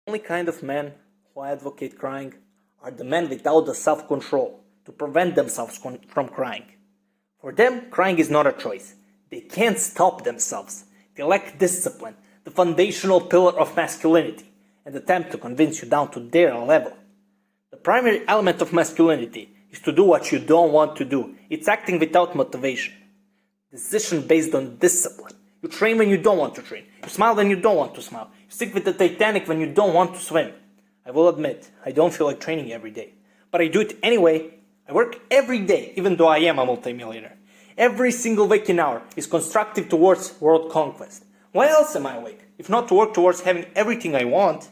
Only kind of men who advocate crying are the men without the self-control to prevent themselves from crying. For them, crying is not a choice. They can't stop themselves. They lack discipline, the foundational pillar of masculinity, and attempt to convince you down to their level. The primary element of masculinity is to do what you don't want to do. It's acting without motivation. Decision based on discipline. You train when you don't want to train. You smile when you don't want to smile. You stick with the Titanic when you don't want to swim. I will admit, I don't feel like training every day. But I do it anyway. I work every day, even though I am a multimillionaire. Every single waking hour is constructive towards world conquest. Why else am I awake, if not to work towards having everything I want?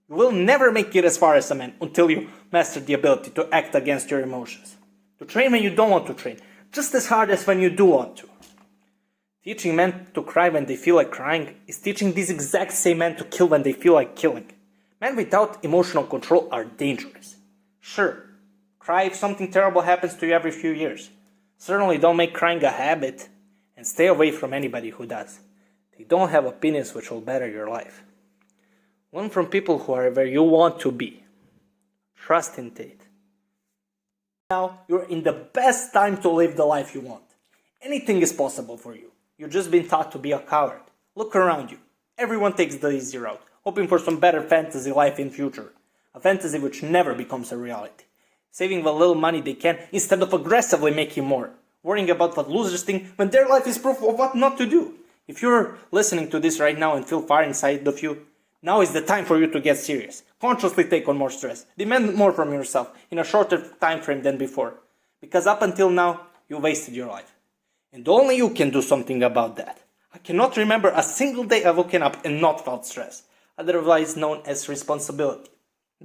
You will never make it as far as a man until you master the ability to act against your emotions. To train when you don't want to train, just as hard as when you do want to. Teaching men to cry when they feel like crying is teaching these exact same men to kill when they feel like killing. Men without emotional control are dangerous. Sure, cry if something terrible happens to you every few years. Certainly don't make crying a habit, and stay away from anybody who does. They don't have opinions which will better your life. Learn from people who are where you want to be. Trust in Tate. Now you're in the best time to live the life you want. Anything is possible for you. You've just been taught to be a coward. Look around you. Everyone takes the easy route, hoping for some better fantasy life in future. A fantasy which never becomes a reality. Saving the little money they can instead of aggressively making more. Worrying about what losers think when their life is proof of what not to do. If you're listening to this right now and feel fire inside of you, now is the time for you to get serious. Consciously take on more stress. Demand more from yourself in a shorter time frame than before. Because up until now, you wasted your life. And only you can do something about that. I cannot remember a single day I've woken up and not felt stress, otherwise known as responsibility,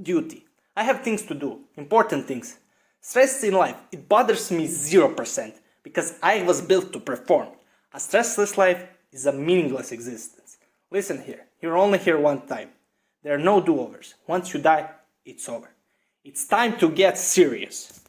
duty. I have things to do, important things. Stress in life, it bothers me 0% because I was built to perform. A stressless life is a meaningless existence. Listen here, you're only here one time. There are no do-overs. Once you die, it's over. It's time to get serious.